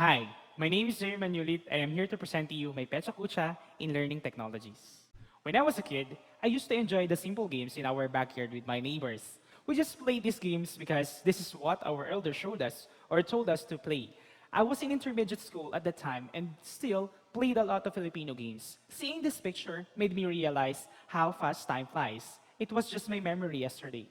Hi, my name is Jerry Manulit and I'm here to present to you my Pecha Kucha in learning technologies. When I was a kid, I used to enjoy the simple games in our backyard with my neighbors. We just played these games because this is what our elders showed us or told us to play. I was in intermediate school at the time and still played a lot of Filipino games. Seeing this picture made me realize how fast time flies. It was just my memory yesterday.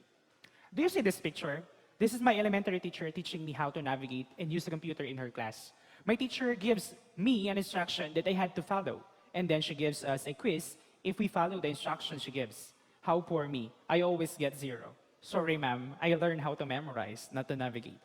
Do you see this picture? This is my elementary teacher teaching me how to navigate and use a computer in her class. My teacher gives me an instruction that I had to follow, and then she gives us a quiz if we follow the instructions she gives. How poor me. I always get zero. Sorry, ma'am. I learned how to memorize, not to navigate.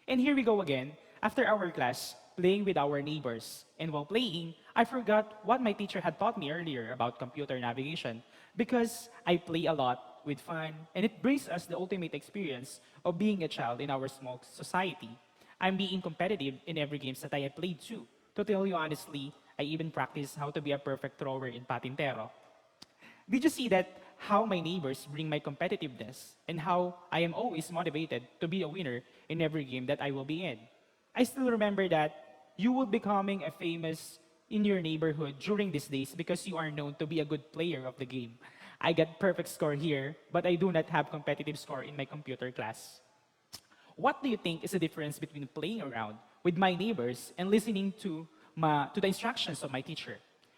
And here we go again, after our class, playing with our neighbors. And while playing, I forgot what my teacher had taught me earlier about computer navigation because I play a lot with fun, and it brings us the ultimate experience of being a child in our small society. I'm being competitive in every games that I have played too. To tell you honestly, I even practice how to be a perfect thrower in patintero. Did you see that how my neighbors bring my competitiveness and how I am always motivated to be a winner in every game that I will be in? I still remember that you will becoming a famous in your neighborhood during these days because you are known to be a good player of the game. I get perfect score here, but I do not have competitive score in my computer class. What do you think is the difference between playing around with my neighbors and listening to the instructions of my teacher?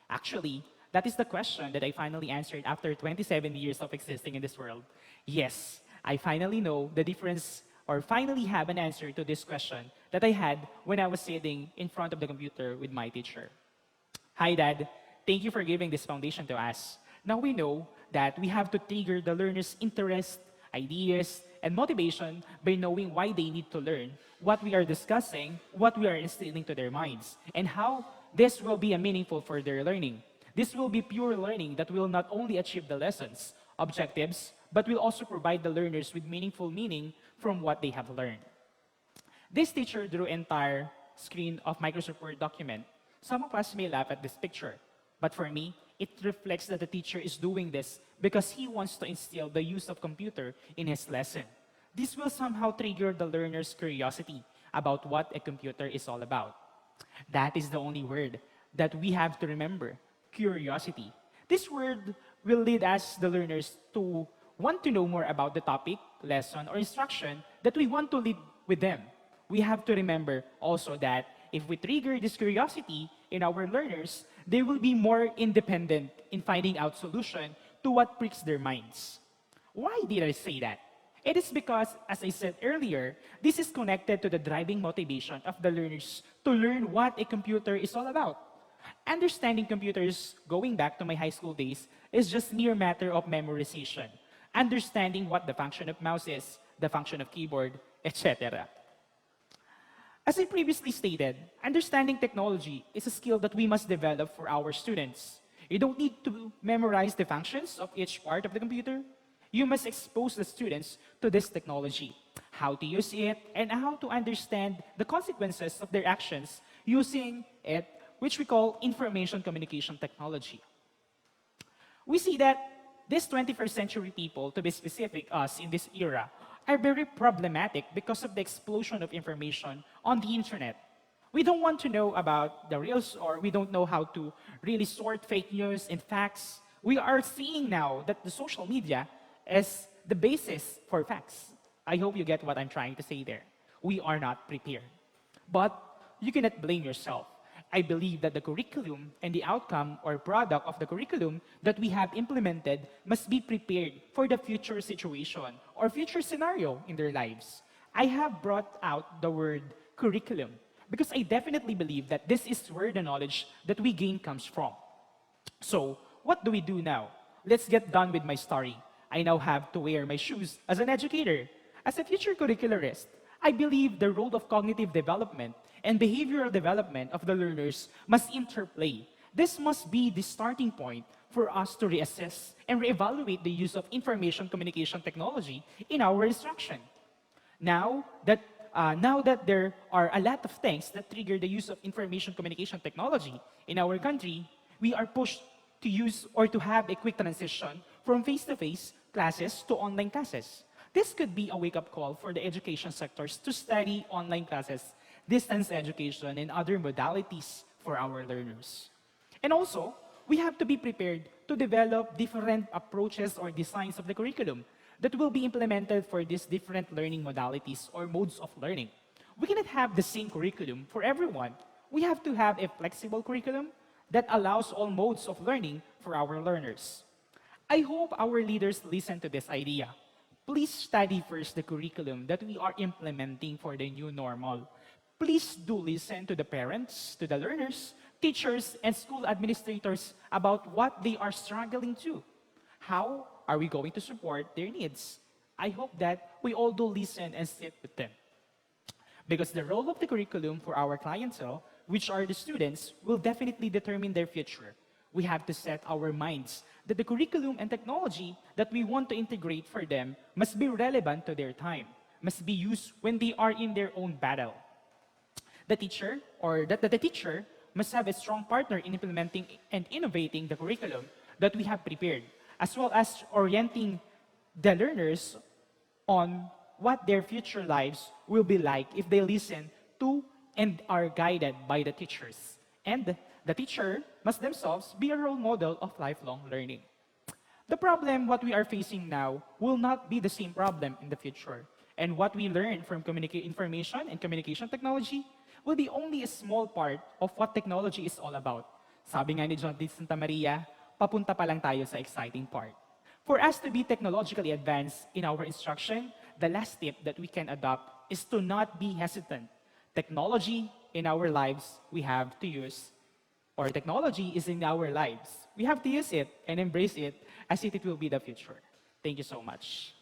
Actually, that is the question that I finally answered after 27 years of existing in this world. Yes, I finally know the difference or finally have an answer to this question that I had when I was sitting in front of the computer with my teacher. Hi, Dad. Thank you for giving this foundation to us. Now we know that we have to trigger the learner's interest, ideas, and motivation by knowing why they need to learn, what we are discussing, what we are instilling to their minds, and how this will be a meaningful for their learning. This will be pure learning that will not only achieve the lessons, objectives, but will also provide the learners with meaningful meaning from what they have learned. This teacher drew entire screen of Microsoft Word document. Some of us may laugh at this picture, but for me, it reflects that the teacher is doing this because he wants to instill the use of computer in his lesson. This will somehow trigger the learner's curiosity about what a computer is all about. That is the only word that we have to remember, curiosity. This word will lead us, the learners, to want to know more about the topic, lesson, or instruction that we want to lead with them. We have to remember also that if we trigger this curiosity in our learners, they will be more independent in finding out solution to what pricks their minds. Why did I say that? It is because, as I said earlier, this is connected to the driving motivation of the learners to learn what a computer is all about. Understanding computers, going back to my high school days, is just mere matter of memorization. Understanding what the function of mouse is, the function of keyboard, etc. As I previously stated, understanding technology is a skill that we must develop for our students. You don't need to memorize the functions of each part of the computer. You must expose the students to this technology, how to use it, and how to understand the consequences of their actions using it, which we call information communication technology. We see that these 21st century people, to be specific, us in this era, are very problematic because of the explosion of information on the internet. We don't want to know about the reals or we don't know how to really sort fake news and facts. We are seeing now that the social media is the basis for facts. I hope you get what I'm trying to say there. We are not prepared. But you cannot blame yourself. I believe that the curriculum and the outcome or product of the curriculum that we have implemented must be prepared for the future situation or future scenario in their lives. I have brought out the word curriculum because I definitely believe that this is where the knowledge that we gain comes from. So, what do we do now? Let's get done with my story. I now have to wear my shoes as an educator. As a future curricularist, I believe the role of cognitive development and behavioral development of the learners must interplay. This must be the starting point for us to reassess and reevaluate the use of information communication technology in our instruction. Now that, now that there are a lot of things that trigger the use of information communication technology in our country, we are pushed to use or to have a quick transition from face-to-face classes to online classes. This could be a wake-up call for the education sectors to study online classes distance education, and other modalities for our learners. And also, we have to be prepared to develop different approaches or designs of the curriculum that will be implemented for these different learning modalities or modes of learning. We cannot have the same curriculum for everyone. We have to have a flexible curriculum that allows all modes of learning for our learners. I hope our leaders listen to this idea. Please study first the curriculum that we are implementing for the new normal. Please do listen to the parents, to the learners, teachers, and school administrators about what they are struggling to. How are we going to support their needs? I hope that we all do listen and sit with them. Because the role of the curriculum for our clientele, which are the students, will definitely determine their future. We have to set our minds that the curriculum and technology that we want to integrate for them must be relevant to their time, must be used when they are in their own battle. The teacher or the teacher must have a strong partner in implementing and innovating the curriculum that we have prepared, as well as orienting the learners on what their future lives will be like if they listen to and are guided by the teachers. And the teacher must themselves be a role model of lifelong learning. The problem, what we are facing now, will not be the same problem in the future. And what we learn from information and communication technology will be only a small part of what technology is all about. Sabi nga ni John D. Santa Maria, papunta pa lang tayo sa exciting part. For us to be technologically advanced in our instruction, the last tip that we can adopt is to not be hesitant. Technology in our lives, we have to use, or technology is in our lives. We have to use it and embrace it as if it will be the future. Thank you so much.